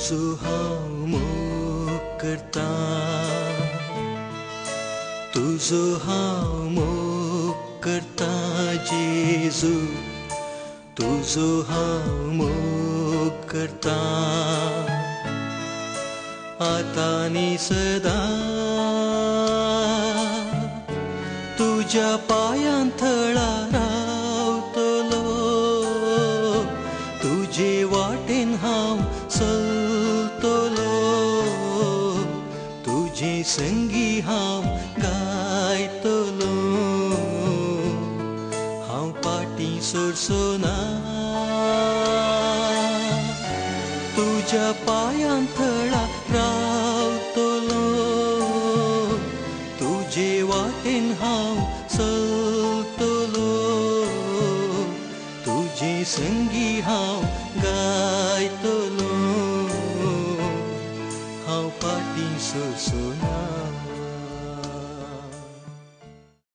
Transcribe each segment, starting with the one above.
तुझो हांव मोग करता, तुझो हांव मोग करता जेजू, तुझो हांव मोग करता आता आनी सदां तुझ्या पायांतळा रावतलो, तुजे वाटेन हांव चलतलो, तुजे संगी हांव गायतलो, हांव पाटी सोडसोना तुझ्या पायांतळा रावतलो, तुजे वाटेन हांव चलतलो, तुजे संगी हांव गायतलो, हांव पाटी सोडसोना.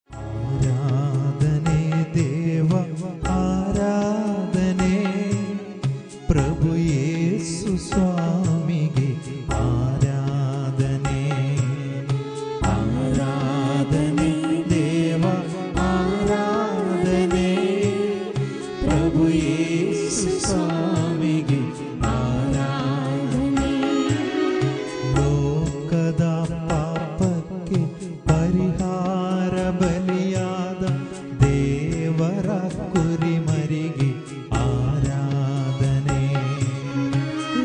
आराधने देवा आराधने, प्रभु येसु स्वामिगे आराधने. आराधने देवा आराधने, प्रभु येसु स्वामिगे आराधने. ಲೋಕದ ಪಾಪಕ್ಕೆ ಪರಿಹಾರ ಬಲಿಯಾದ ದೇವರ ಕುರಿಮರಿಗೆ ಆರಾಧನೆ.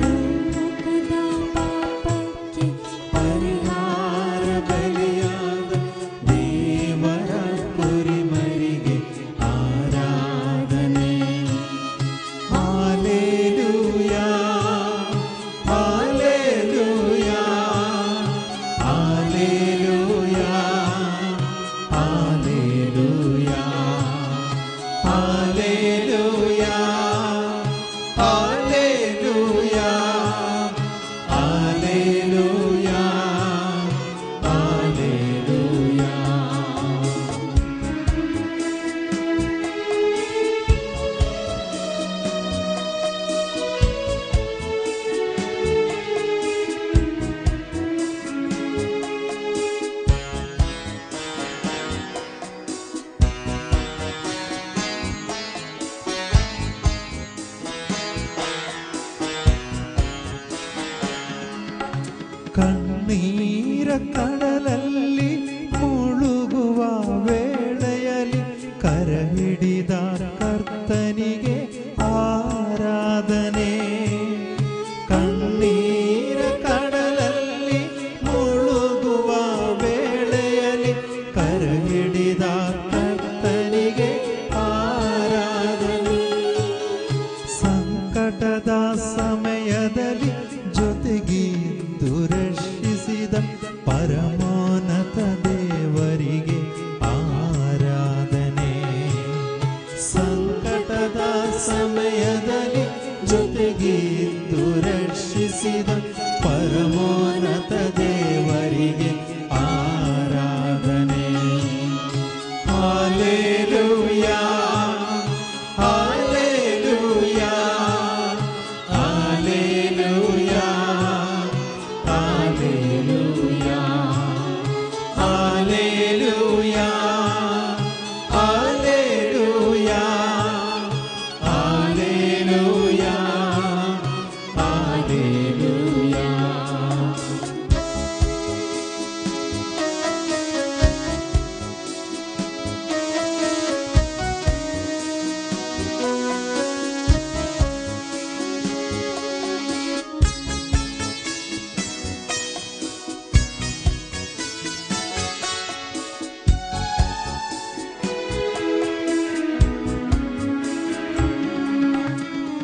ಲೋಕದ ಪಾಪಕ್ಕೆ ಪರಿಹಾರ ಬಲಿಯಾದ ದೇವರ ಕುರಿಮರಿಗೆ ಆರಾಧನೆ. Hallelujah hallelujah hallelujah hallelujah hallelujah hallelujah hallelujah hallelujah. ಕಣ್ಣೀರ ಕಡಲಲ್ಲಿ ಮುಳುಗುವ ವೇಳೆಯಲ್ಲಿ ಕರ ಹಿಡಿದ ಕರ್ತನಿಗೆ ಆರಾಧನೆ. ಕಣ್ಣೀರ ಕಡಲಲ್ಲಿ ಮುಳುಗುವ ವೇಳೆಯಲ್ಲಿ ಕರ ಹಿಡಿದ ಕರ್ತನಿಗೆ ಆರಾಧನೆ. ಸಂಕಟದ ಸಮಯದಲ್ಲಿ ಜೊತೆಗಿದ್ದು ರಕ್ಷಿಸಿದ ಪರಮೋನ್ನತ ದೇವರಿಗೆ ಆರಾಧನೆ. ಸಂಕಟದ ಸಮಯದಲ್ಲಿ ಜೊತೆಗಿದ್ದು ರಕ್ಷಿಸಿದ ಪರಮೋನ್ನತ ದೇವರಿಗೆ ಆರಾಧನೆ. Hallelujah hallelujah hallelujah hallelujah hallelujah hallelujah hallelujah hallelujah.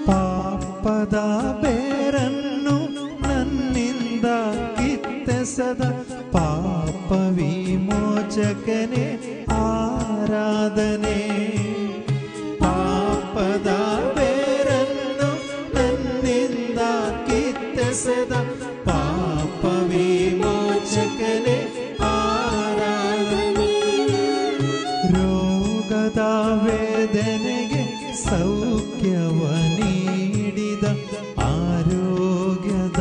ಪಾಪದ ಬೇರನ್ನು ನನ್ನಿಂದ ಕಿತ್ತೆಸದ ಪಾಪ ವಿಮೋಚಕನೇ ಆರಾಧನೆ. ಪಾಪದ ಬೇರನ್ನು ನನ್ನಿಂದ ಕಿತ್ತೆಸದ ಪಾಪ ವಿಮೋಚಕನೇ ಆರಾಧನೆ. ರೋಗದ ವೇದನೆಗೆ ಸೌಖ್ಯವ ನೀಡಿದ ಆರೋಗ್ಯದ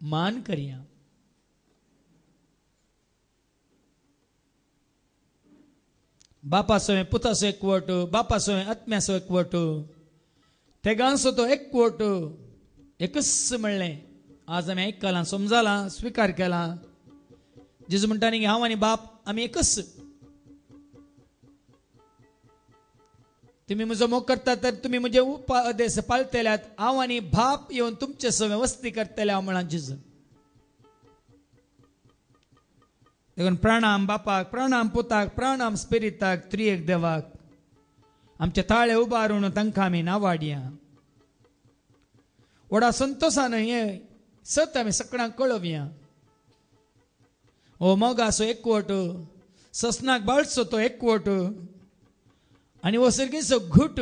मान करिया. बापासोय पुतासो एकवट, बापासोय आत्म्यासो एकवट, तेगांसो तो एकवट एकच म्हणलें. आज आमी आयकलां, समजलां, स्विकार केला. जेजू म्हणटा न्ही, हांव आनी बाप आमी एकच. तुम्ही म्हजो मोग करता तर तुम्ही म्हजे उपदेश पाळटल्यात. हांव आनी बाप येवन तुमचे सुवेवस्थी करतले हांव म्हणा जेजू. देखून प्रणाम बापाक, प्रणाम पुताक, प्रणाम स्पिरिताक, त्रिएक देवाक. आमचे ताळे उबारून तांकां आमी नावाडया. व्हडा संतोशान हे सत आमी सगळ्यांक कळोवया. हो मोगाचो एकवट, ससनाक बाळचो तो एकवट, आनी हो सर्गेचो घुट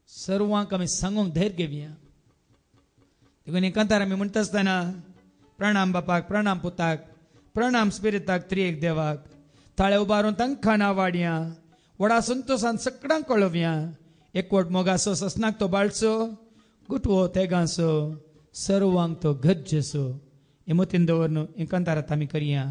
सर्वांक आमी सांगूंक धैर्य घेवया. देखून एकांतार आमी म्हणटा आसतना प्रणाम बापाक, प्रणाम पुताक, प्रणाम स्पिरिताक, त्रिएक देवाक. ताळे उबारून तांकां नावाडया. व्हडा संतोशान सगळ्यांक कळोवया. एकवट मोगाचो, ससनाक तो बाळचो, गुटवो तेगांचो, सर्वांक तो गरजेचो. हे मतीन दवरून एकांतारांत आमी करया.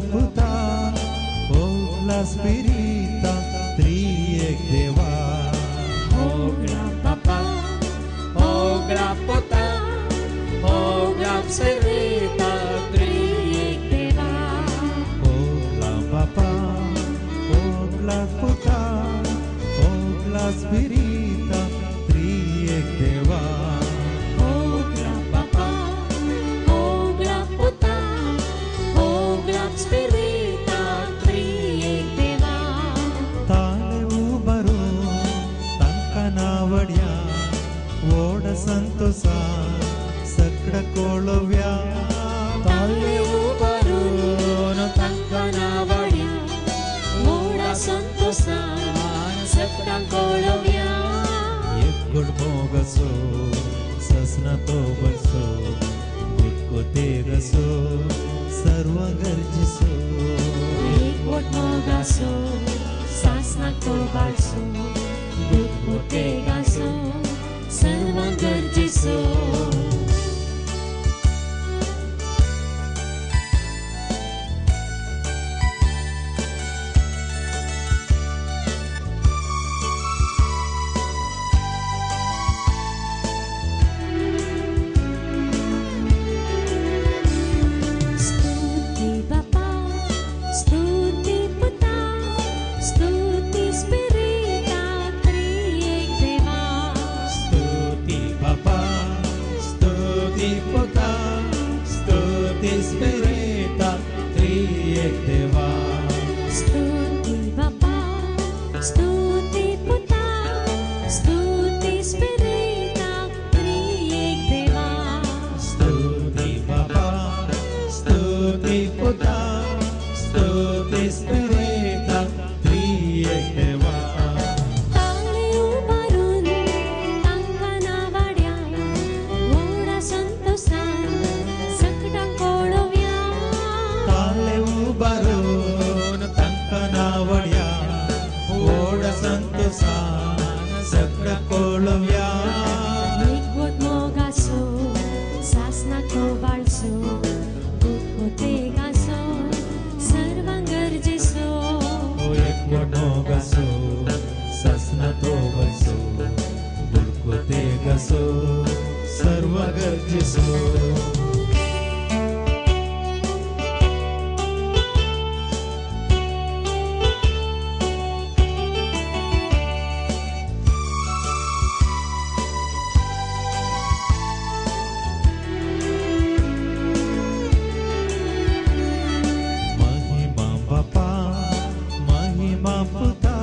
Puta, oh la spirita, Spirita, Triek Deva. Ogla Bapa, Ogla Puta, Ogla Spirita, Triek Deva. Ogla Bapa, Ogla Puta, Ogla Spirita, Triek Deva. ताले उबरो तंकनावड्या ओड संतोषा सगळ कोळव्या ताले उभारून तंकनावड्या मोडा संतोषान सगळा कोळव्या. एक गुड मोगसो ससना तो बसो गुटकोते गसो सर्व गरजिसो एक बोट मोगासो सासना कोबाळसो दूध मोठे गासो सर्व गरजेसो. स्तुती बापा, स्तुती पुता, स्तुती स्पिरिता, त्रिएक देवा. स्तुति बापा स्तुति पुता स्तुति स्पिरिता त्रिएक देवा. स्तुती बापा, स्तुती पुता, स्तुती स्पिरिता, त्रिएक देवा. स्तुति बापा स्तुति पुता स्तुति स्पिरिता त्रिएक देवा. ताळे उभारून तंकनावड्या मोडा संतोषान सगळा कोळव्या. ताले उबारून तंकनावड्या ओड संतोषान सगळ कोळव्या. एक बोट मोगासो सासना कोबाळसो दूध होते गासो सर्व गरजेसो. एक मोठो गसो ससना तो बसो बुडकोते गसो सर्व गरजिसो. महिमा बापा महिमा पुता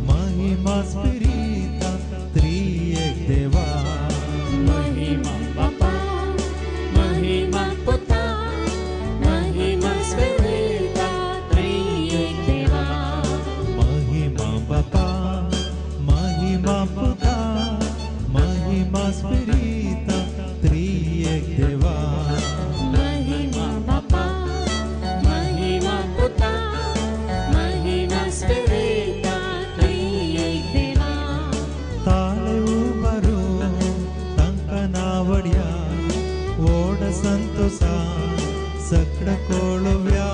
महिमा स्पिरिता त्रिएक देवा. महिमा बापा, महिमा पुता, महिमा स्पिरिता, त्रिएक देवा. महिमा बापा महिमा पुता महिमा स्पिरिता त्रिएक देवा. महिमा बापा, महिमा पुता, महिमा स्पिरिता, त्रिएक देवा. ताळे उभारून तंकनावड्या ओड संतोषा सगळ कोळव्या.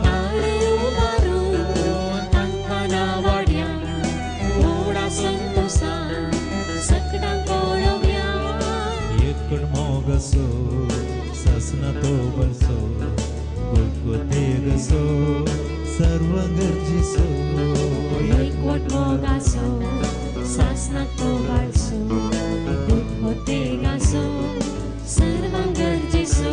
ताळे उभारून तंकनावड्या मोडा संतोषान सगळा कोळव्या. एक मोगसो ससना तो बसो गुटकोते गसो सर्व गरजिसो. एक बोट मोगासो सासना कोबाळसो दूध होते गासो सर्व गरजेसो.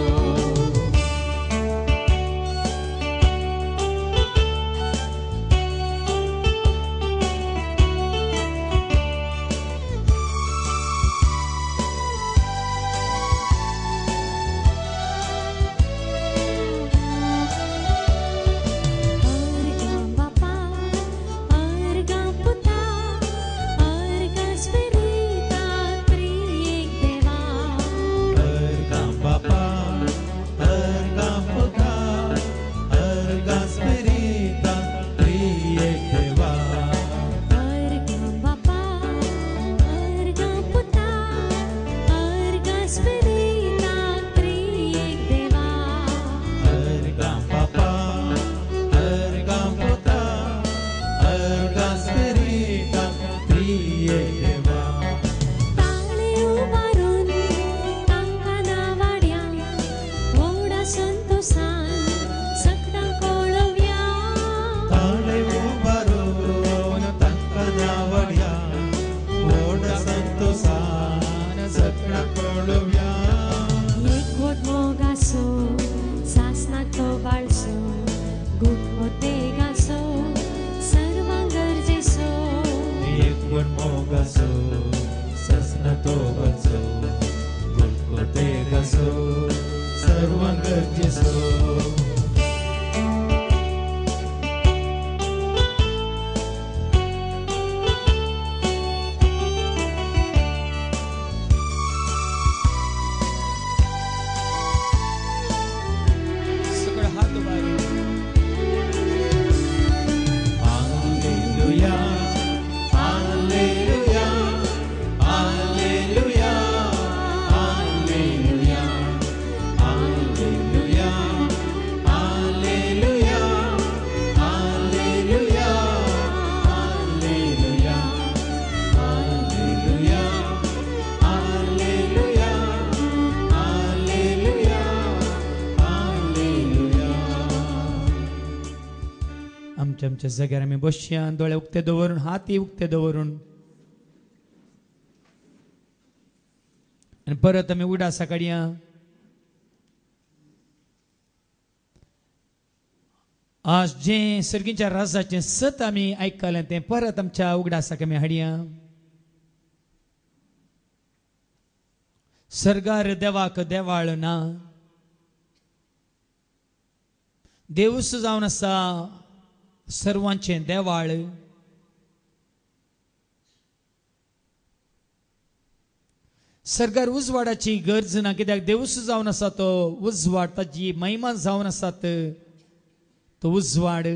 Arga Bapa, Arga Puta, Arga Spirita. पळोवया एकवट मोगासो सासणाक तो बाळसो गुठवते गासो सर्वांग गरजेसो एकवट मोगासो ससना तो बलसो गुटकोते गासो सर्वांग गरजेसो आमच्या जाग्यार आमी बसया दोळे उक्ते दवरून हाती उक्ते दवरून आनी परत आमी उडासा काडया आज जे सर्गीच्या राजाचे सत आमी आयकलें तें परत आमच्या उगडासाक आमी हाडया सर्गार देवाक देवाळ ना देवूस जावन आसा सर्वांचे देवाळ सर्गार उजवाडाची गरज ना कित्याक देवूस जावन आसा तो उजवाड ताची महिमा जावन आसात तो उजवाड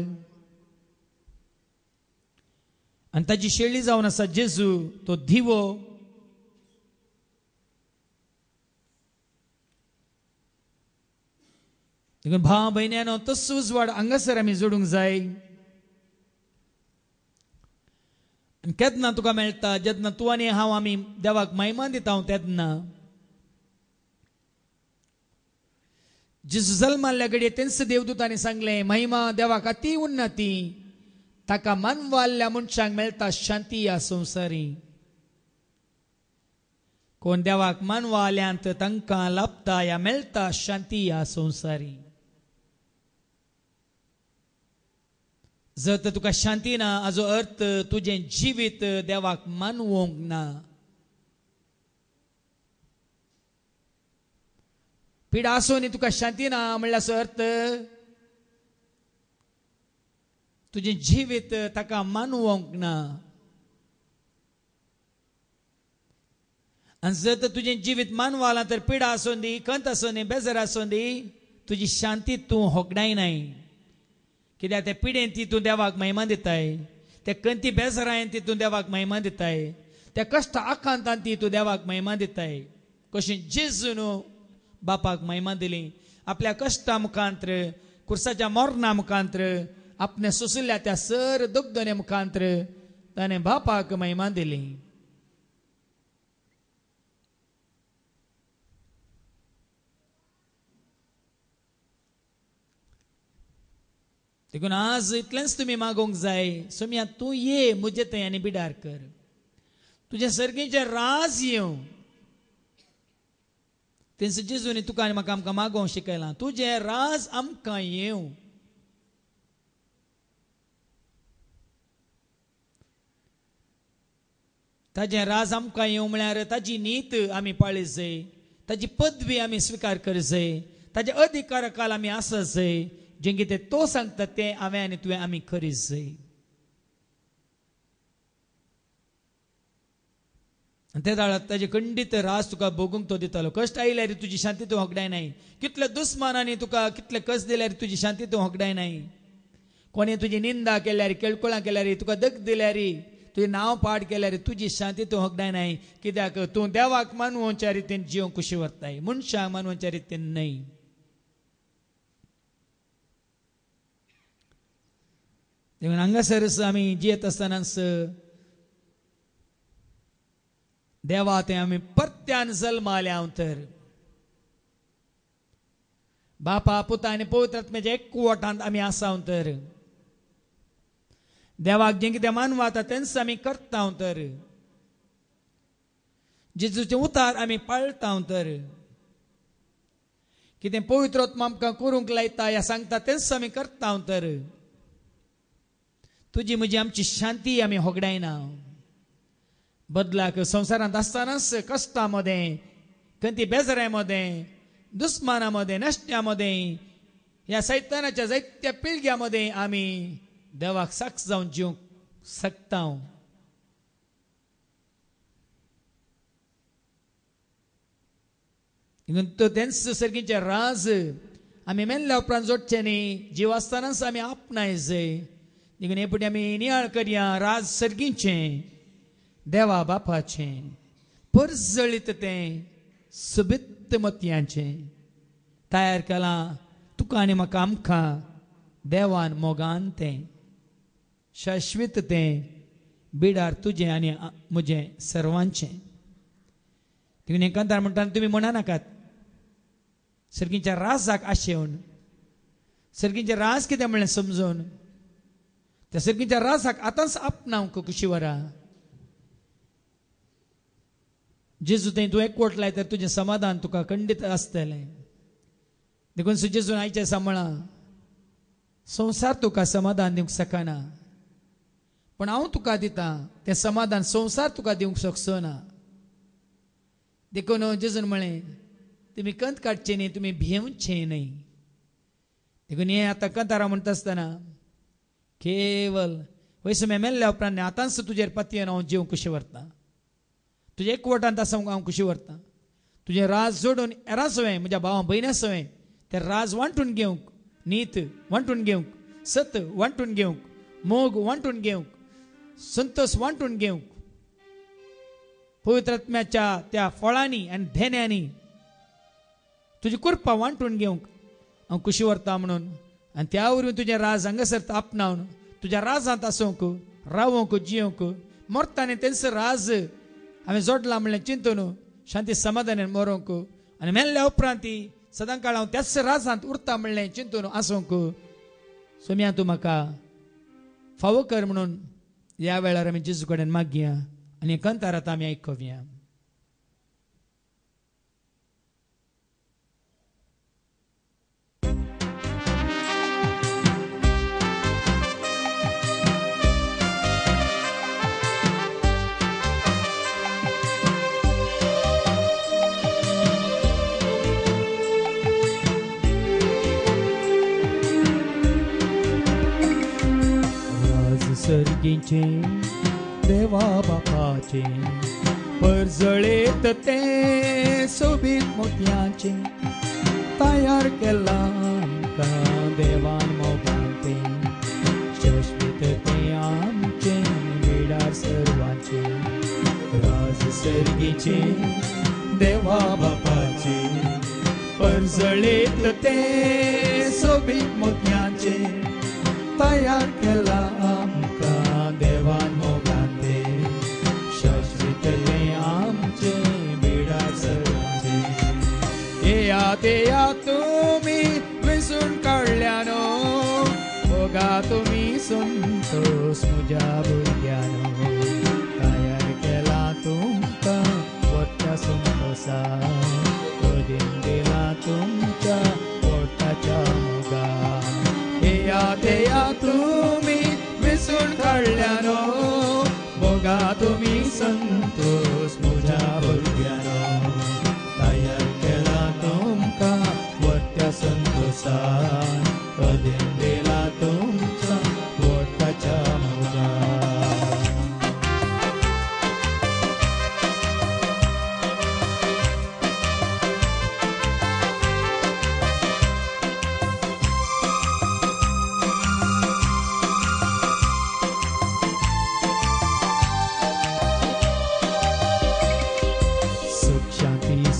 आनी ताची शेळी जावन आसा जेजू तो दिवो देखून भाव भयण्यानो तसो उजवाड हांगासर आमी जोडूंक जाय आनी केन्ना तुका मेळटा जेन्ना तूं आनी हांव आमी देवाक महिमा दिता तेन्ना जेजू जल्माल्या घडये तेंच देवदूतांनी सांगलें महिमा देवाक अति उन्नती ताका मानवाल्या मनशांक मेळटा शांती ह्या संवसारी कोण देवाक मानवाल्यांत तांकां लाभता या मेळटा शांती ह्या संवसारी जर तर तुका शांती ना हाजो अर्थ तुजें जिवीत देवाक मानवोंक ना पिडा आसून तुका शांती ना म्हणल्याचो अर्थ तुजें जिवीत ताका मानवोंक ना आनी जर तर तुजें जिवीत मानवालां तर पिडा आसूं दी खंत आसूं दी बेजार आसूं दी तुजी शांती तूं होगडायनाय कित्याक त्या पिडेन ती तूं देवाक महिमा दिताय त्या खंती बेजारायन ती तूं देवाक महिमा दिताय त्या कश्ट आकांतान ती तूं देवाक महिमा दिताय कशें जेजून बापाक महिमा दिली आपल्या कश्टा मुखांतर कुर्साच्या मोरणा मुखांतर आपणे सोसिल्ल्या त्या सर दुग्धने मुखांतर ताणें बापाक महिमा दिली देखून आज इतलेंच तुम्ही मागोंक जाय सोम्या तूं ये मुजे थंय आनी बिडार कर तुज्या सर्गेचे राज येवं तेंच जेजून तुका आनी म्हाका आमकां मागोवंक शिकयलां तुजें राज आमकां येवं ताजें राज आमकां येवं म्हळ्यार ताजी नीत आमी पाळी जाय ताजी पदवी आमी स्विकार कर जाय ताज्या अधिकाराकाल आमी आसा जाय जें कितें तो सांगता तें हांवें आनी तुवें आमी करीत जाय ते दाळात ताजे खंडीत राज तुका भोगूंक तो दितालो कश्ट आयल्यार तुजी शांती तूं होगडायनाय कितले दुस्मानांनी तुका कितले कस दिल्यार तुजी शांती तूं होगडायनाय कोणी तुजी निंदा केल्यार केळकुळां केल्यार तुका दग दिल्यार तुजें नांव पाड केल्यार तुजी शांती तूं होगडायनाय कित्याक तूं देवाक मानवोवच्या रितीन जिवंक कुशी व्हरताय मनशाक मानवोवच्या रितीन न्हय देखून हांगासर आमी जियेत आसतनाच देवा ते आमी परत्यान जल्माल्या तर बापा पुता आनी पवित्र आत्म्याच्या एकवटांत आमी आसा तर देवाक जें कितें मानवाता तेंच आमी करता तर जेजूचे उतार आमी पाळटा तर कितें पवित्र आत्मा आमकां करूंक लायता या सांगता तेंच आमी करता तर तुजी म्हजी आमची शांती आमी होगडायना बदलाक संवसारांत आसतनाच कश्टामध्ये खंयती बेजाऱ्यामध्ये दुस्मानामध्ये नश्ट्यामध्ये ह्या सैतानाच्या जायत्या पिळग्यामध्ये आमी देवाक साक्ष जावन जिवंक शकता तो तेंच सर्गीचे राज आमी मेल्ल्या उपरांत जोडचे न्ही जीव आसतनाच आमी आपणाय जाय देखून हे पुटी आमी नियाळ करया राज सर्गीचें देवा बापाचें परजळीत तें सुबित मोतयांचें तयार केलां तुका आनी म्हाका आमकां देवान मोगान तें शाश्वीत तें बिडार तुजें आनी म्हजें सर्वांचें देखून हे कांतार म्हणटा तुमी म्हणा नाकात सर्गीच्या राजाक आशेवन सर्गीचें राज कितें म्हणलें समजून त्या सर्गीच्या राजाक आतांच आपणावंक कशी वरा जेजू थंय तूं एकवट लाय तर तुजें समाधान तुका खंडीत आसतलें देखून जेजून आयचे सांबाळा संवसार तुका समाधान दिवंक शकना पण हांव तुका दिता तें समाधान संवसार तुका दिवंक शकचो ना देखून जेजून म्हळें तुमी कंत काडचे न्ही तुमी भियेवचे न्ही देखून हे आतां कंतारा म्हणटा आसतना केवल वयसुम्या मेल्ल्या उपरांत आतांच तुजेर पतयेन हांव जीव कशें व्हरता तुजे एकवटांत आसूंक हांव कशी व्हरता तुजें राज जोडून एरा सवय म्हज्या भावा भयण्या सवय तें राज वांटून घेवंक नीत वांटून घेवंक सत वांटून घेवंक मोग वांटून घेवंक संतोष वांटून घेवंक पवित्र आत्म्याच्या त्या फळांनी आनी धेन्यांनी तुजी कृपा वांटून घेवंक हांव कशी व्हरता म्हणून आनी त्या वरून तुजें राज हांगासर आपणावन तुज्या राजांत आसूंक रावूंक जियोंक मरताना तेंच राज हांवें जोडलां म्हणलें चिंतून शांती समाधानान मरोंक आनी मेल्ल्या उपरांत ती सदां काळ हांव त्याच राजांत उरता म्हणलें चिंतून आसूंक सोम्या तूं म्हाका फावो कर म्हणून ह्या वेळार आमी जेजू कडेन मागया आनी कंतार आतां आमी आयकुया सर्गीचे देवा बापाचे परजळेत ते सोबीत मोतयांचे तयार केला आमकां देवान मोगान ते शाश्वीत ते आमचे बिडार सर्वांचे राज सर्गीचे देवा बापाचे परजळेत ते सोबीत मोतयांचे तयार केला आमकां देवान मोगान ते शाश्वीत ते आमचे बिडार सर्वांचे येया तुमी विसरून काडल्या न्हू मोगा तुमी संतोष म्हज्या भुरग्यानो तयार केला तुमकां वट्टा संतोषा कदीन दिला तुमच्या पोटाच्या मोगा देया तुमी विसरून काडल्या न्हू मोगा तुमी संतोष म्हज्या भुरग्यानो तयार केला तुमकां वट्या संतोषान कदीन दिला तुमच्या पोटाच्या मोगा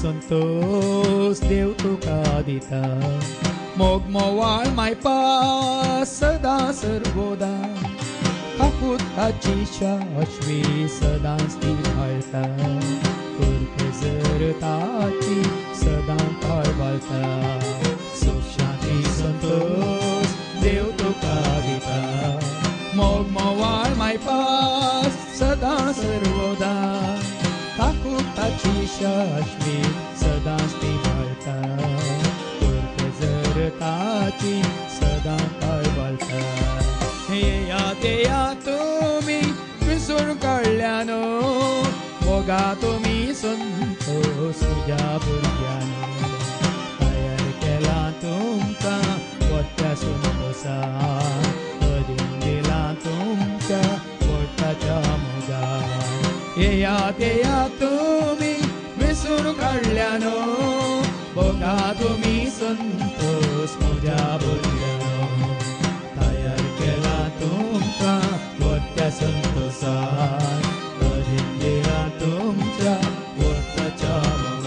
संतोष देव तुका दिता मोग मोवाळ मायपा सदां सर्वोदा कापुताची शाश्वी सदांच ती घालता कुर्पेजर ताची सदां काळबाळता सुख शांती संतोष देव तुका दिता मोग मोवाळ मायपा सदां सर्वोदा कापुताची शाश्वत सदांच ती बाळटा करते जर ताची सदां काळ बाळटा येया तुमी विसरून काडल्यानो मोगा तुमी संतोष तुज्या भुरग्यानो तयार केला तुमकां पोट्या संतोषान अदीन दिला तुमच्या पोटाच्या मोगान येया तुमी विसरून काडल्यानो मोगा तुमी संतोष तुज्या भुरग्यानो तयार केला तुमकां पोट्या संतोषान अदीन दिला तुमच्या पोटाच्या मोगान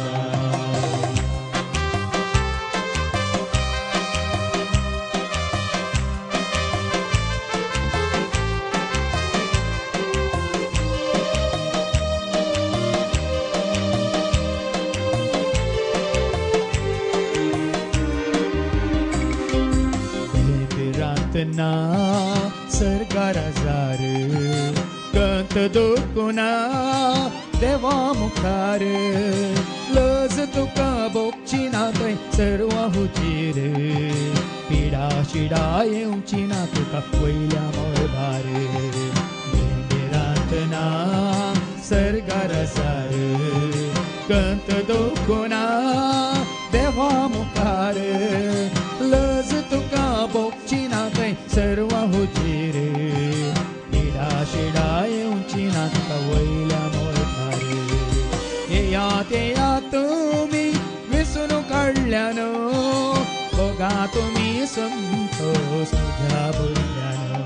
ना सरकार हजार कंत दुखुना देवा मुखार लज तुका बोगची ना थंय सर्व हुजीर पिडा शिडा येवची ना तुका वयल्या मळबार भेंडेरांत ना सरकार हजार कंत दुखुना देवा मुखार लज तुका बोगची ना थंय सर्व हुजीर पिडा शिडा येवची ना तुका वयल्या मोळबार येया तुमी विसरून काडल्यानो बोगा तुमी संतोष तुज्या भुरग्यानो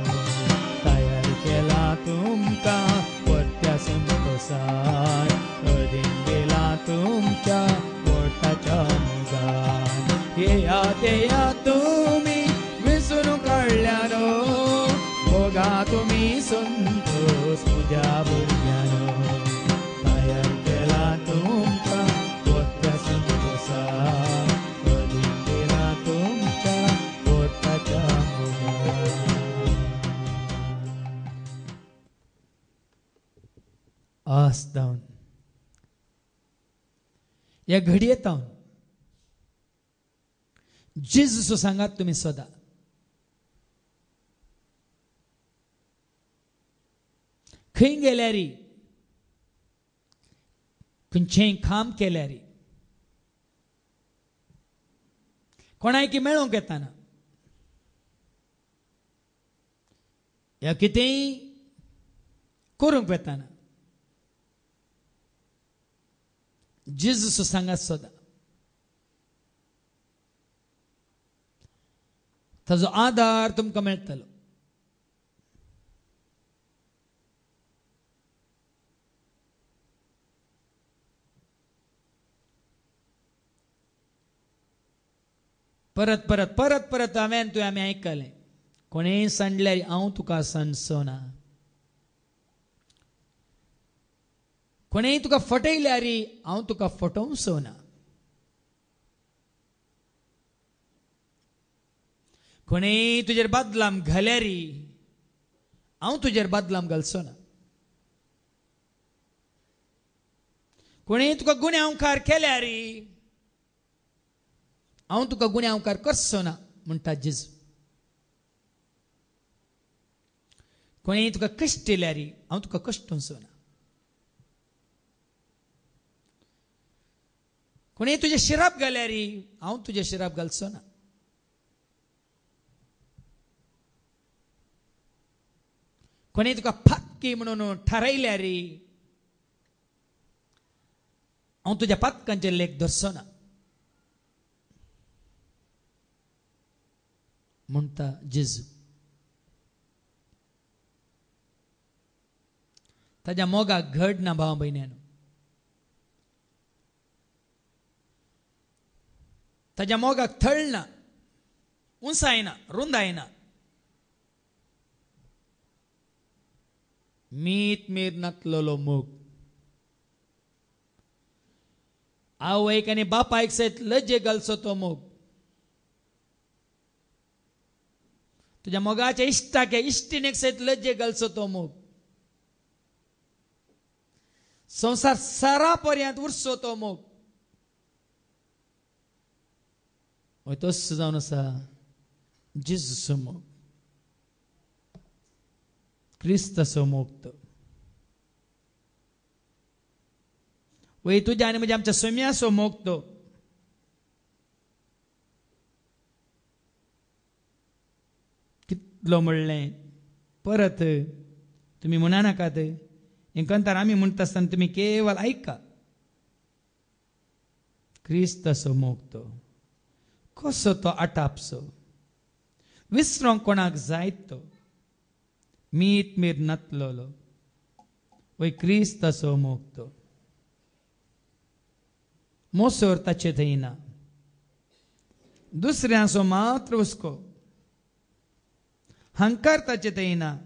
तयार केला तुमकां पोट्या संतोषान अदीन दिला तुमच्या पोटाच्या मोगान येया तुमी विसरून काडल्यानो बोगा तुमी संतोष तुज्या भुरग्यानो तयार केला तुमकां पोट्या संतोषान अदीन दिला तुमच्या पोटाच्या मोगान आस दावन ह्या घडयेंत हांव जेजूचो सांगात तुमी सदां खंय गेल्यार खंयचेंय काम केल्यार कोणायकी मेळोंक येताना या कितेंय करूंक येताना जेजूचो सांगात सदां ताजो आदार तुमकां मेळटलो परत परत परत परत हांवें आमी आयकलें कोणेंय सांडल्यार हांव तुका सांडचो ना कोणेंय तुका फटयल्यार हांव तुका फटोवचो ना कोणेंय तुजेर बदलाम घाल्यार हांव तुजेर बदलाम घालचो ना कोणेंय तुका गुन्यांवकार केल्यार हांव तुका गुन्यांवकार करचो ना म्हणटा जेजू कोणेंय तुका कश्ट दिल्यार हांव तुका कश्टूंचो ना कोणेंय तुजे शिराप घाल्यार हांव तुजे शिराप घालचो ना कोणेंय तुका फातकी म्हणून थारायल्यार हांव तुज्या पातकांचेर लेख धरचो ना म्हणटा जेजू ताज्या मोगाक घड ना भाव भयण्यानो ताज्या मोगाक थळ ना उंचाय ना रुंदाय ना मीत मीर नातलोलो मोग आवयक आनी बापायक सयत लज्जे घालचो तो मोग तुज्या मोगाच्या इश्टाक इश्टिणेक सयत लज्जे घालचो तो मोग संसार सारापर्यंत उरसो तो मोग होय तसो जावन आसा जेजूचो मोग क्रिस्ताचो मोग तो वय तुझ्या आनी म्हणजे आमच्या सोम्याचो मोग तो कितलो म्हणलें परत तुम्ही म्हणा नाकात हेंकंतर आमी म्हणटा आसतना तुम्ही केवळ ऐका क्रिस्ताचो मोग तो कसो तो आटापसो विसरोंक कोणाक जायत तो मीत मीर नातलोलो वय क्रिस्ताचो मोग तो मोसोर ताचे थंय ना दुसऱ्यांचो मात्र हुस्को हंकार ताचे थंय ना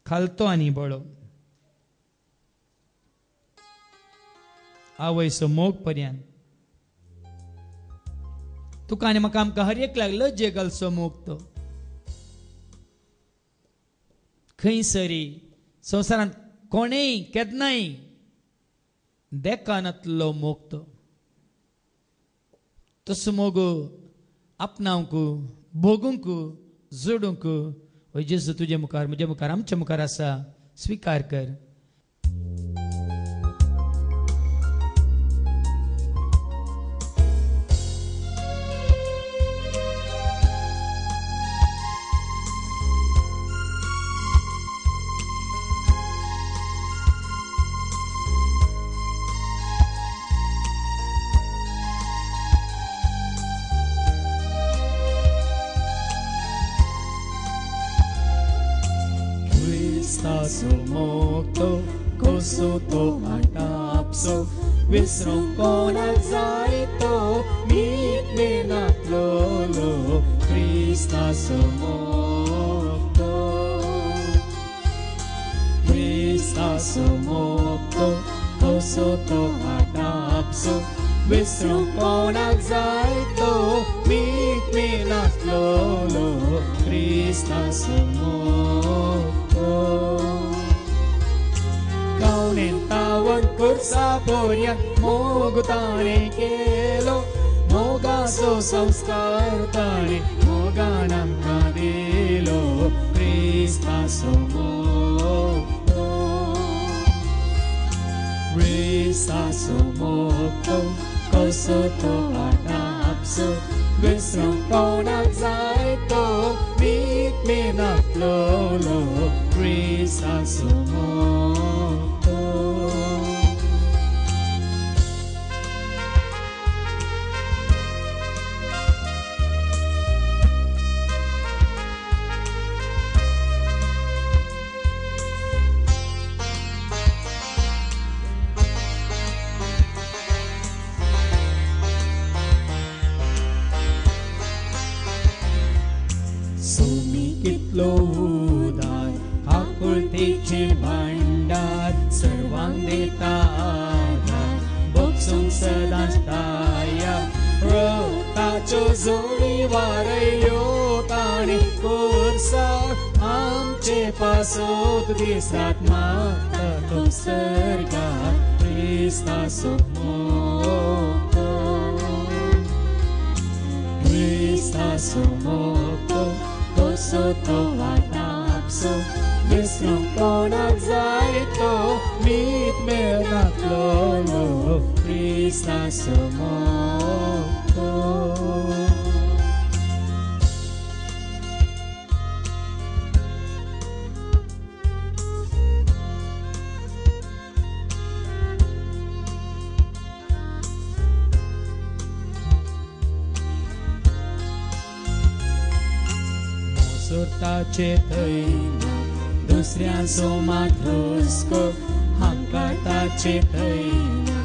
खालतो आनी बळो आवयचो मोग पर्यंत तुका आनी म्हाका आमकां हर एक लागलो जे घालचो मोग तो खंयसरी संवसारांत कोणेय केन्नाय देखानातलो मोग तो तसो मोग आपणावंक भोगूंक जोडूंक ओय जेजू तुजे मुखार म्हजे मुखार आमच्या मुखार आसा स्विकार कर Cristaso mokto, koso to atapso, visrong konak zaito, mit minat lolo, Cristaso mokto. Cristaso mokto, koso to atapso, visrong konak zaito, mit minat lolo, Cristaso mokto. Kaunen tawan kursa porya mogutane kelo mogaso samskar tane moganam kadelo Cristaso mokto Cristaso mokto koso to atapso visram konak zaito mit minat lolo Cristaso mokto Sumikitlo uday akultiche bandar सर्वांग देता आधार बोक्सुंग सदांतया रक्ताच्यो जोडी वारयल्यो ताणे कोर्सा आमचे पासोत दिसात मागता तो सर्गार क्रिस्ताचो मोगतो Cristaso mokto koso to atapso visram konak zaito mit minat lolo Cristaso mokto Surtace tăina दुसऱ्यांचो माथुस्को हांकाताचे तैना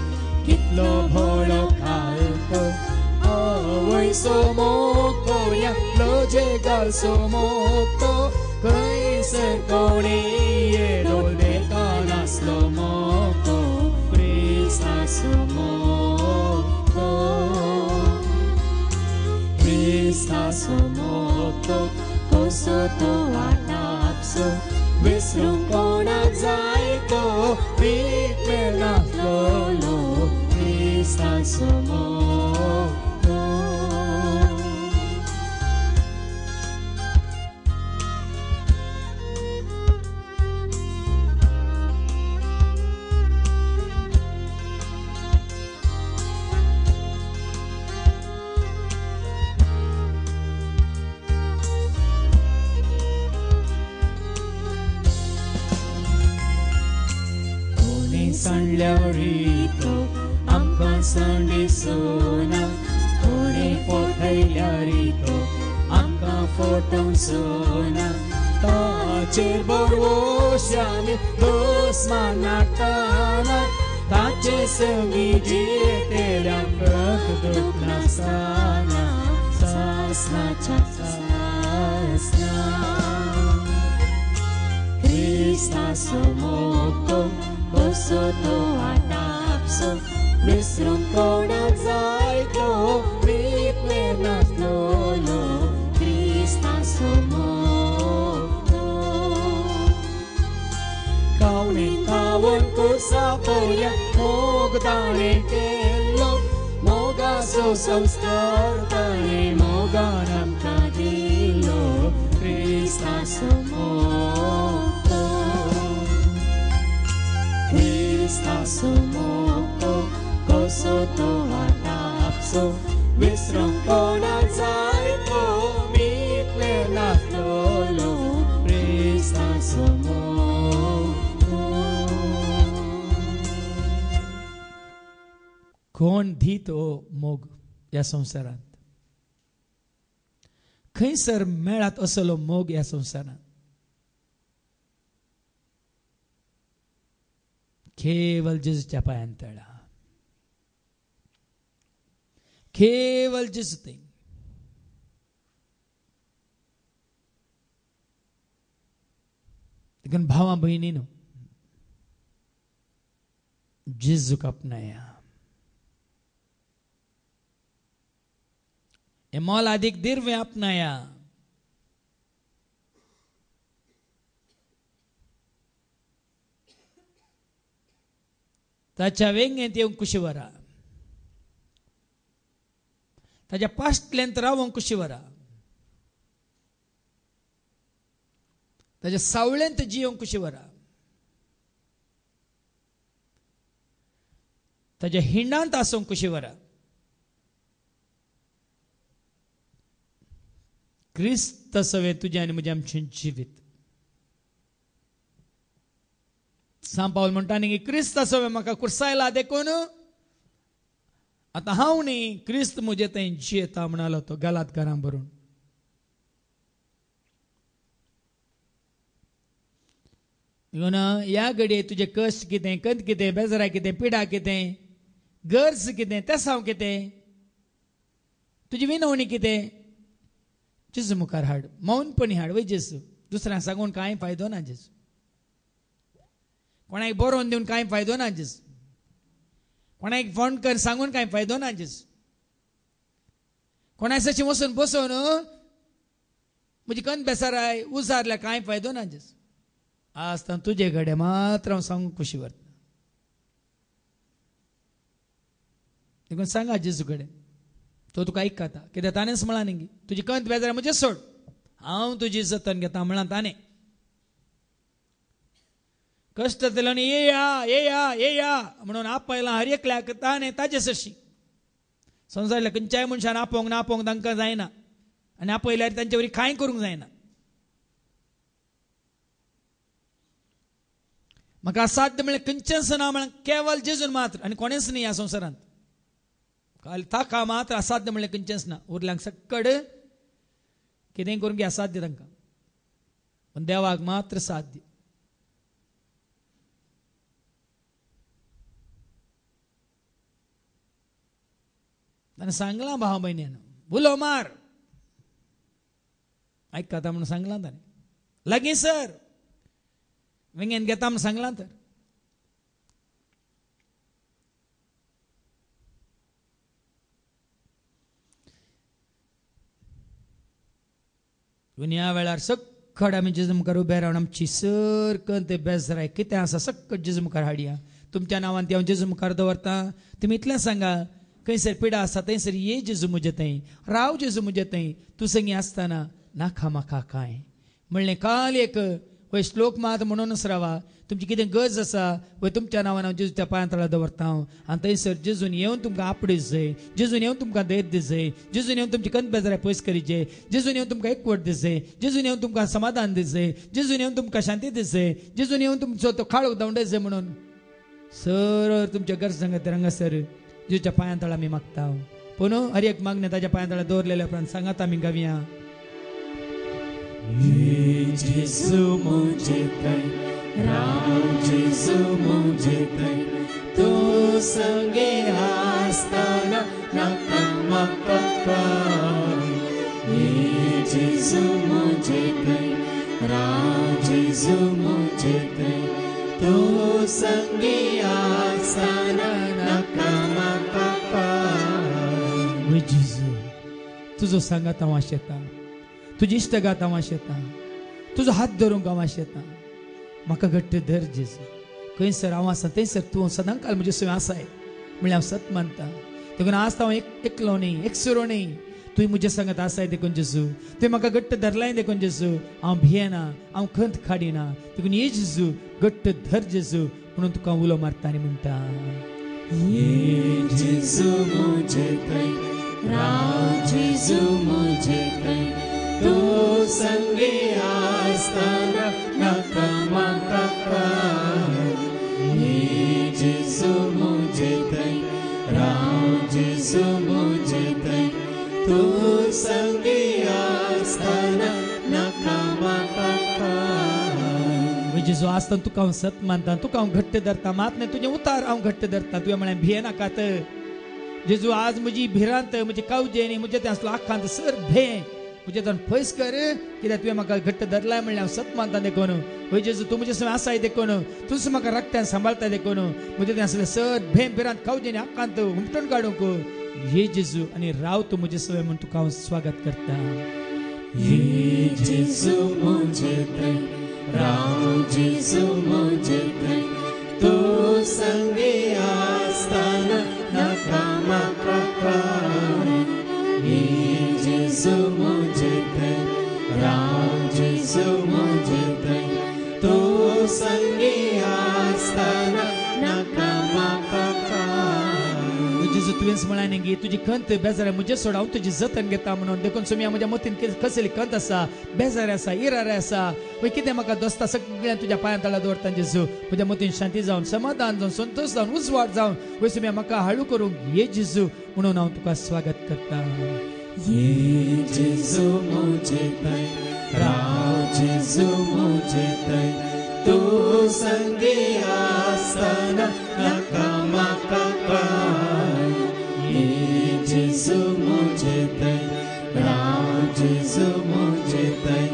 कितलो भोळो खालतो आवयचो मोगतो यातलो जे घालचो मोगतो खंयसर कोणी येडोल देता नासलो मोगतो क्रिस्ताचो मोगतो Cristaso mokto koso to atapso विसरूंक कोणाक जाय तो भीक मेळनासलो क्रिस्ताचो मोग तो. सांडल्यावरी तो आमकां सांडिसोना कोणे फोटयल्यारी तो आमकां फोटोवचोना. ताचेर बडवोशी आमी दोस मानातना ताचे संगी जियेतेल्यांक दुख नासतना सासणाच्या सासना. क्रिस्ताचो मोग तो कसो तो आतापसो विसरूंक कोणाक जाय तो भीक मेळनासलो क्रिस्ताचो मोग तो. कावणेन कावण कुर्सा पळया मोग ताणें केल्लो मोगाचो संस्कार ताणें मोगान आमकां दिलो क्रिस्ताचो मोग तो. क्रिस्ताचो मोग तो कसो तो आतापसो विसरूंक कोणाक जाय तो भीक मेळनासलो क्रिस्ताचो मोग तो. कोण धीत हो मोग ह्या संवसारांत. खंयसर मेळत असलो मोग ह्या संवसारांत. केवल जेजूच्या पांयान तळा. केवल जेजू थंय. देखून भावां भयणीनो जेजूक आपणाया. हे मोल आदीक दिर्वे आपणाया. ताच्या वेंगेंत येवंक कुशी वरा. ताच्या पाश्टलेंत रावंक कुशी वरा. ताच्या सावळेंत जियोंक कुशी वरा. ताच्या हिंडांत आसूंक कुशी वरा. क्रिस्त सवे तुझे आनी म्हजें आमचें जिवीत. सांत पावल म्हणटा न्ही की क्रिस्त सवे म्हाका कुर्सायला देखून आतां हांव न्ही क्रिस्त म्हजे थंय जियेता म्हणालो तो गलातकारांक बरोवन. देखून ह्या घडये तुजे कश्ट कितें कंत कितें बेजारा कितें पिडा कितें गरज कितें तेसांव कितें तुजी विनवणी कितें जेजू मुखार हाड. मौनपणी हाड. वय जेजू दुसऱ्यांक सांगून कांय फायदो ना जेजू. कोणाक बरोवन दिवन कांय फायदो ना जेजू. कोणाक फोन कर सांगून कांय फायदो ना जेजू. कोणाक वचून बसोवन म्हजी कंत बेसाराय उजारल्या कांय फायदो ना जेजू. आसतना तुजे घडे मात्र हांव सांगूंक खुशी वरता. देखून सांगा जेजू कडेन तो तुका आयकता. कित्याक ताणेंच म्हळां न्ही तुजी कंत बेजार म्हजें सोड हांव तुजी जतन घेता म्हळां ताणें. कश्ट जातलो आनी येया येया येया म्हणून आपयलां हर एकल्याक ताणें ताजे सशी. संवसारांतल्या खंयच्याय मनशान आपोवंक ना आपोवंक तांकां जायना आनी आपयल्यार तांचे वरी कांय करूंक जायना. म्हाका असाध्य म्हळ्यार खंयचेंच ना म्हळ्यार केवल जेजून मात्र आनी कोणेंच न्ही ह्या संवसारांत. ताका मात्र असाध्य म्हळ्यार खंयचेंच ना. उरल्यांक सक्कड कितेंय करूंक असाध्य तांकां पण देवाक मात्र साध्य. ताणें सांगलां भाव भयण्यान उलो मार आयकता म्हणून सांगलां ताणें. लागीं सर वेंगेन घेता म्हणून सांगलां तर. ह्या वेळार सकाळ आमी जेजू मुखार उबे रावन आमची सरकन ते बेजाराय कितें आसा सकट जेजू मुखार हाडया. तुमच्या नांवान ती हांव जेजू मुखार दवरता. तुमी इतलें सांगा, खंयसर पिडा आसा थंयसर ये जेजू म्हजे थंय, राव जेजू म्हजे थंय, तूं संगी आसतना नाका म्हाका कांय. म्हणलें काल एक वय श्लोक मात म्हणूनच रावा. तुमची कितें गरज आसा वय तुमच्या नांवान हांव जेजूच्या पांया तळा दवरता आनी थंयसर जेजून येवन तुमकां आपडीच जाय, जेजून येवन तुमकां धैर्य दीस जाय, जेजून येवन तुमची कंत बेजाराय पयस करीत जाय, जेजून येवन तुमकां एकवट दीस जाय, जेजून येवन तुमकां समाधान दीस जाय, जेजून येवन तुमकां शांती दीस जाय, जेजून येवन तुमचो तो काळोख धांवडयत जाय. म्हणून सरळ तुमच्या गरज सांगत रंगासर जेजूच्या पांया तळा आमी मागता. पूण हर एक मागणें ताच्या पांया तळा दवरलेल्या उपरांत सांगात आमी गावया. जेजू मुझे थंय, राव जेजू मुझे थंय, तूं संगे आसतना नाका म्हाका कांय. जेजू मुझे थंय, राव जेजू मुझे थंय, तूं संगे आसतना नाका म्हाका कांय. वय जेजू तुजो सांगात हांव आशेता, तुजी इश्टगात हांव आशेता, तुजो हात धरूंक हांव आशेता. म्हाका घट्ट धर जेजू. खंयसर हांव आसा थंयसर तूं सदां काल म्हजे सय आसाय म्हणल्यार हांव सत मानता. देखून आज हांव एकलो न्ही, एकसुरो न्ही, तुवें म्हजे सांगत आसाय देखून जेजू. तुवें म्हाका घट्ट धरलाय देखून जेजू. हांव भियेना, हांव खंत खाडिना. देखून ये जेजू घट्ट धर जेजू म्हणून तुका उलो मारता आनी म्हणटा. ये जेजू मुझे थंय, राव जेजू मुझे थंय, तूं संगे आसतना नाका म्हाका कांय. ये जेजू मुझे थंय, राव जेजू मुझे थंय, तूं संगे आसतना नाका म्हाका कांय. जेजू आसतना तुका हांव सत मानता, तुका हांव घट्ट धरता. मात न्ही तुजें उतार हांव घट्ट धरता. तुवें म्हळ्यार भियेनाकात जेजू. आज म्हजी भिरांत, म्हजी कावजे न्ही, म्हजे तें आसलो आखांत सर भे म्हजे तोंड पयस कर, कित्याक तुवें म्हाका घट्ट धरलाय म्हणल्यार हांव सत मानता देखून. वय जेजू तूं म्हजे सगळें आसाय देखून, तूंच म्हाका रगत्यान सांबाळता देखून. म्हजे तें आसलें सर भे भिरांत कावजेनी आखांत उमटून काडूंक ये जेजू आनी राव तूं म्हजे सवय म्हूण तुका हांव स्वागत करता. ये जेजू मुझे थंय, राव जेजू मुझे थंय, तूं संगे आसतना नाका म्हाका कांय. ये जेजू मुझे थंय, राव जेजू मुझे थंय, तूं संगे आसतना नाका म्हाका कांय. जेजू तुवेंच म्हळ्यार न्ही गी तुजी खंत बेजार म्हजे सोड हांव तुजी जतन घेता म्हणून. देखून सुमी म्हज्या मतीन कसली खंत आसा, बेजार आसा, इरारे आसा, वय कितें म्हाका दोस्ता सगळ्यां तुज्या पांया तळा दवरता जेजू. म्हज्या मतीन शांती जावन, समाधान जावन, संतोश जावन, उजवाड जावन वय सुमी म्हाका हाळू करूंक ये जेजू म्हणून हांव तुका स्वागत करता. ये जेजू मुझे थंय, राव जेजू मुझे थंय, तूं संगे आसतना नाका म्हाका कांय. ये जेजू मुझे थंय, राव जेजू मुझे थंय,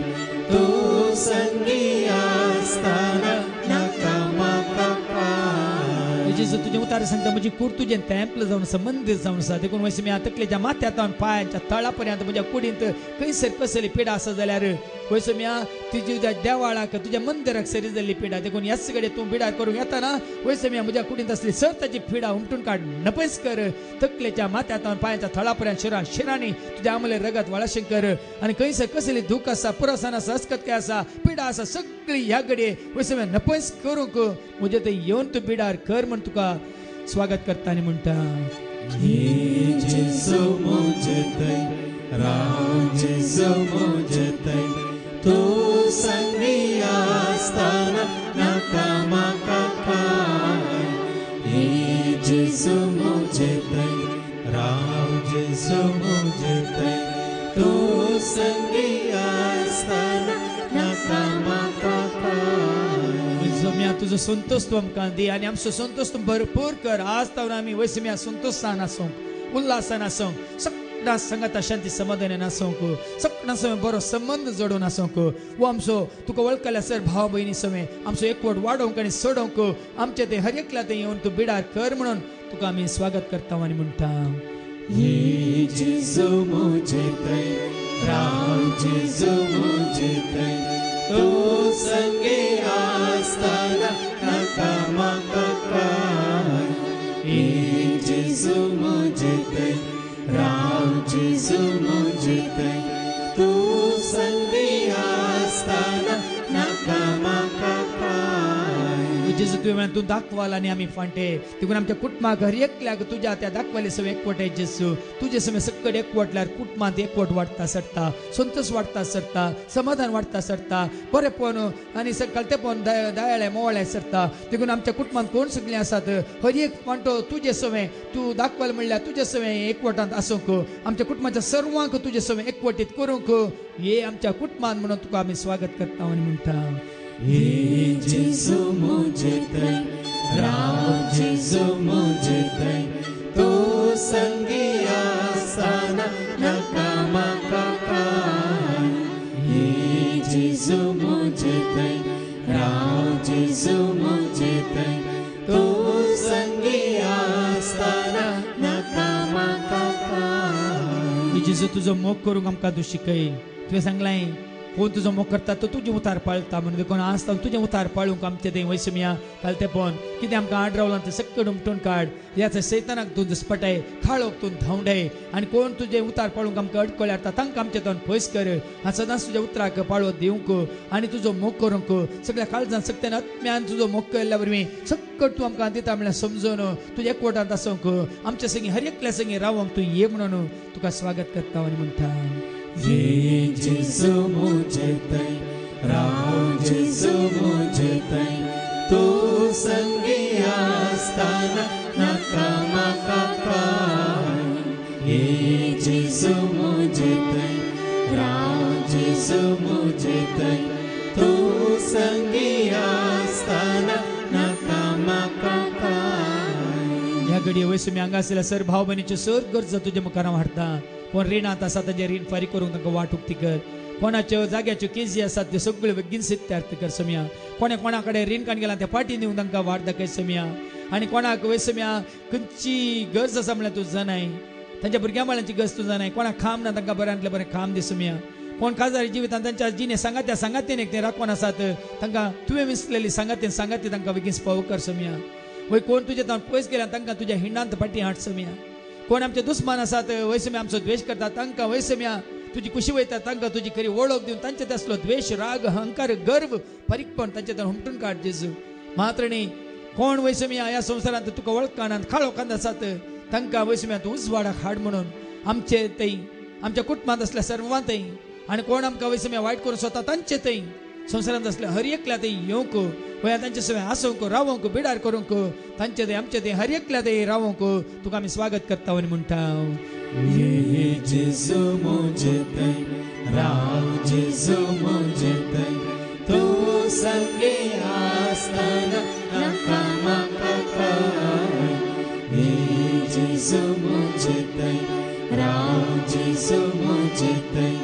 तूं संगे आसतना नाका म्हाका कांय. जेजू तुजें उतार सांगता म्हजी कूड तुजें तेंपल जावन आसा, मंदीर जावन आसा. देखून वयस मी तकलेच्या माथ्यान पांयाच्या तळा पर्यंत म्हज्या कुडींत खंयसर कसली पिडा आसा जाल्यार वयस मी तुज्या देवाळाक तुज्या मंदिराक सरी जाल्ली पिडा देखून ह्याच कडेन तूं पिडार करूंक येताना वयस मी म्हज्या कुडींत असली सर ताची पिडा उमटून काड, नपयस कर. तकलेच्या माथ्यान पांयाच्या थळा पर्यंत शिरांनी तुज्या आमले रगत वळाशें कर. आनी खंयसर कसली दूख आसा, पुरसाण आसा, अस्कतकाय आसा, पिडा आसा, सगळी ह्या घडये वयस मी नपयस करूंक म्हजे थंय येवन तूं पिडार कर म्हण तुका स्वागत करता आनी म्हणटा. ये जेजू मुझे थंय, राव जेजू मुझे थंय, तूं संगी आसतना नाका म्हाका कांय. ये जेजू मुझे थंय, राव जेजू मुझे थंय, तूं संगी आसतना नाका म्हाका कांय. जम्या तुजो संतोष तूं आमकां दी आनी आमचो संतोष तूं भरपूर कर. आज तावन आमी वयसम्या संतोशान आसूंक, उल्हासान आसूंक, सगळ्या संगता शांती समाधानान आसूंक, सगळ्या समय बरो संबंध जोडून आसूंक. वो आमचो तुका वळखल्या सर भाव भयणी समेत आमचो एकवट वाडोवंक आनी सोडोवंक आमचे ते हर एकल्या ते येवन तूं बिडार कर म्हणून तुका आमी स्वागत करता आनी म्हणटा. ये जेजू मुझे थंय, राव जेजू मुझे थंय, तू संगी असताना नका म्हाका काय ये जेजू म्हजे थंय राव जेजू म्हजे थंय तू संगी असताना नका म्हाका काय जेजू तुवें तूं दाखवाल आनी आमी फांटे देखून आमच्या कुटुंबाक हर एकल्याक तुज्या त्या दाखवाले सवय एकवटाय जेजू तुजे सवय सकट एकवटल्यार कुटुंबांत एकवट वाडटा सरता संतोष वाडटा सरता समाधान वाडटा सरता बरेपण आनी कळतेपण दयाळे मोवाळे सरता देखून आमच्या कुटुंबांत कोण सगळीं आसात हर एक फांटो तुजे सवय तूं दाखवाल म्हणल्यार तुजे सवय एकवटांत आसूंक आमच्या कुटुंबाच्या सर्वांक तुजे सवय एकवटीत करूंक हे आमच्या कुटुंबांत म्हणून तुका आमी स्वागत करता आनी म्हणटा ये जेजू म्हजे थंय राव जेजू म्हजे थंय तू संगी असताना नका म्हाका काय ये जेजू म्हजे थंय राव जेजू म्हजे थंय तू संगी असताना नका म्हाका काय जेजू तुजो मोग करूंक आमकां तूं शिकय तुवें सांगलाय कोण तुजो मोग करता तो तुजे उतार पाळटा म्हणून कोण आसता तुजे उतार पाळूंक आमचे थंय वैसम्या कालतेपण कितें आमकां आड रावलां तें सक्कड उमटून काड ह्या सैतानाक तूं दुस्पटाय खाळोक तूं धांवडाय आनी कोण तुजे उतार पाळूंक आमकां अडकळ्यार तांकां आमचे तोंड पयस कर हांव सदांच तुज्या उतराक पाळो दिवंक आनी तुजो मोग करूंक सगळ्या काळजान सक्त्यान आत्म्यान तुजो मोग केल्ल्या वरवीं सक्कड तूं आमकां दिता म्हळ्यार समजून तुज्या एकवटांत आसूंक आमच्या संगी हर एकल्या संगी रावंक तूं ये म्हणून तुका स्वागत करता आनी म्हणटा ये जेजू म्हजे थंय राव जेजू म्हजे थंय तू संगी असताना नका म्हाका काय ये जेजू म्हजे थंय राव जेजू म्हजे थंय तू संगी असताना नका म्हाका काय ह्या घडये वयसमी हांगा आसलेल्या सर भाव भयणीच्यो सर गरजो तुज्या मुखार हाडटा कोण रिणांत आसा ताजें रीण फारीक करूंक तांकां वाट उक्ती कर कोणाच्यो जाग्याच्यो केजी आसात त्यो सगळ्यो बेगीन सिद्धार्थ कर सम्या कोणा कडेन रीण काण गेला त्या फाटी दिवन तांकां वाट दाखय सम्या आनी कोणाक वयसम्या खंयची गरज आसा म्हळ्यार तूं जाणाय तांच्या भुरग्यां बाळांची गरज तूं जाणाय कोणाक खाम ना तांकां बऱ्यांतलें बरें खाम दी सम्या कोण काजारी जिवितांत तांच्या जिणे सांगात्यान एक ते राखून आसात तांकां तुवें विसरलेली सांगाती तांकां बेगीन स्पाव कर सम्या वय कोण तुजे तोंड पयस गेल्या तांकां तुज्या हिंडांत फाटी हाड सम्या कोण आमचे दुस्मान आसात वयसम्या आमचो द्वेश करता तांकां वयसम्या तुजी खुशी वयता तांकां तुजी खरी वळख दिवन तांचे तसलो द्वेश राग अहंकार गर्व फारीकपण तांचे तोंड हुमटून काड जेजू मात्रणी कोण वयसम्या ह्या संवसारांत तुका वळखनात खाळोखांत आसात तांकां वयसम्या तूं उजवाडाक हाड म्हणून आमचे थंय आमच्या कुटुंबांत असल्या सर्वांत थंय आनी कोण आमकां वयसम्या वायट करून स्वता तांचे थंय संवसारांत असल्या हर एकल्या थंय येवंक वया तांचे सवय आसूंक रावंक बिडार करूंक तांचे थंय आमचे थंय हर एकल्या थंय रावंक तुका आमी स्वागत करता आनी म्हणटा ये जेजू म्हजे थंय राव जेजू म्हजे थंय तूं संगी असताना नका म्हाका काय ये जेजू म्हजे थंय राव जेजू म्हजे थंय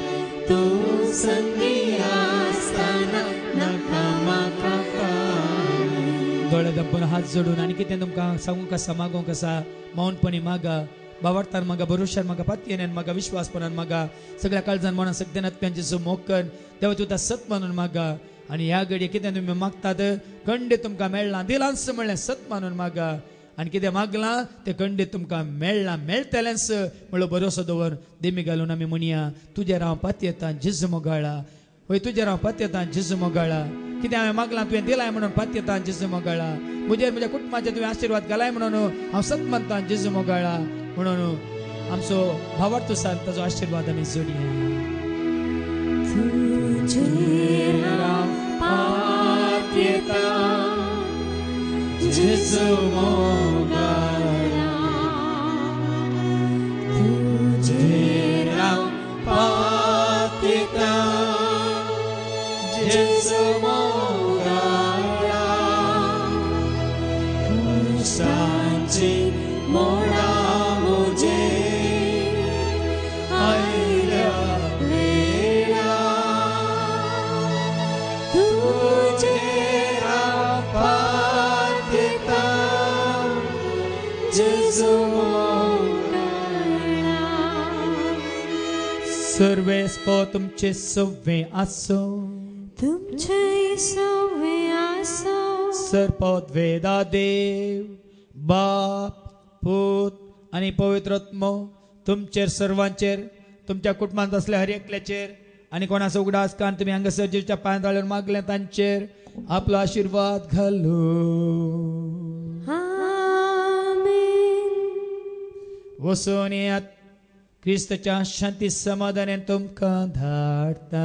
तूं संगी असताना नका म्हाका काय दोळे दंपून हात जोडून आनी कितें तुमकां सांगूंक आसा मागोवंक आसा मौनपणी मागा बावार्थान मागा भरोशान मागा पातयेन मागा विश्वासपणान मागा सगळ्या काळजान मना सगळ्या नत्यांचे मोग कर देवा तुका सत मानून मागा आनी ह्या घडये कितें तुमी मागतात खंडीत तुमकां मेळ्ळां दिलांस म्हणलें सत मानून मागा आनी कितें मागलां तें खंडीत तुमकां मेळ्ळां मेळटलेंच म्हणलो भरोसो दवर देमी घालून आमी म्हणया तुजेर हांव पातयेतां जेजू मोगाळा वय तुजेर हांव पातयेतां जेजू मोगाळा कितें हांवें मागलां तुवें दिलाय म्हणून पातयेतां जेजू मोगाळा म्हज्या कुटुंबाचे तुवें आशिर्वाद घालाय म्हणून हांव सत मानतां जेजू मोगाळा म्हणून आमचो भावार्थ सांग ताजो आशिर्वाद आमी जोडया तुजेर हांव पातयेतां जेजू मोगाळा तुजेर हांव पातयेतां जेजू मोगाळा कश्टांची मोडा म्हजे आयल्या वेळा तुजेर हांव पातयेतां जेजू मोगाळा सर्वेस्पो तुमचे सव्वे आसो तुमचे सवे आसो सर्पद वेदा देव बाप पूत आणि पवित्रत्म तुमचेर सर्वांचेर तुमच्या कुटुंबात असल्या हर एकल्याचेर आणि कोणाचो उगडास कान तुम्ही हांगासर जीवच्या पांयार मागले तांचेर आपलो आशीर्वाद घालो. आमेन. वचून येयात क्रिस्तच्या शांती समाधानान तुमकां धाडटा.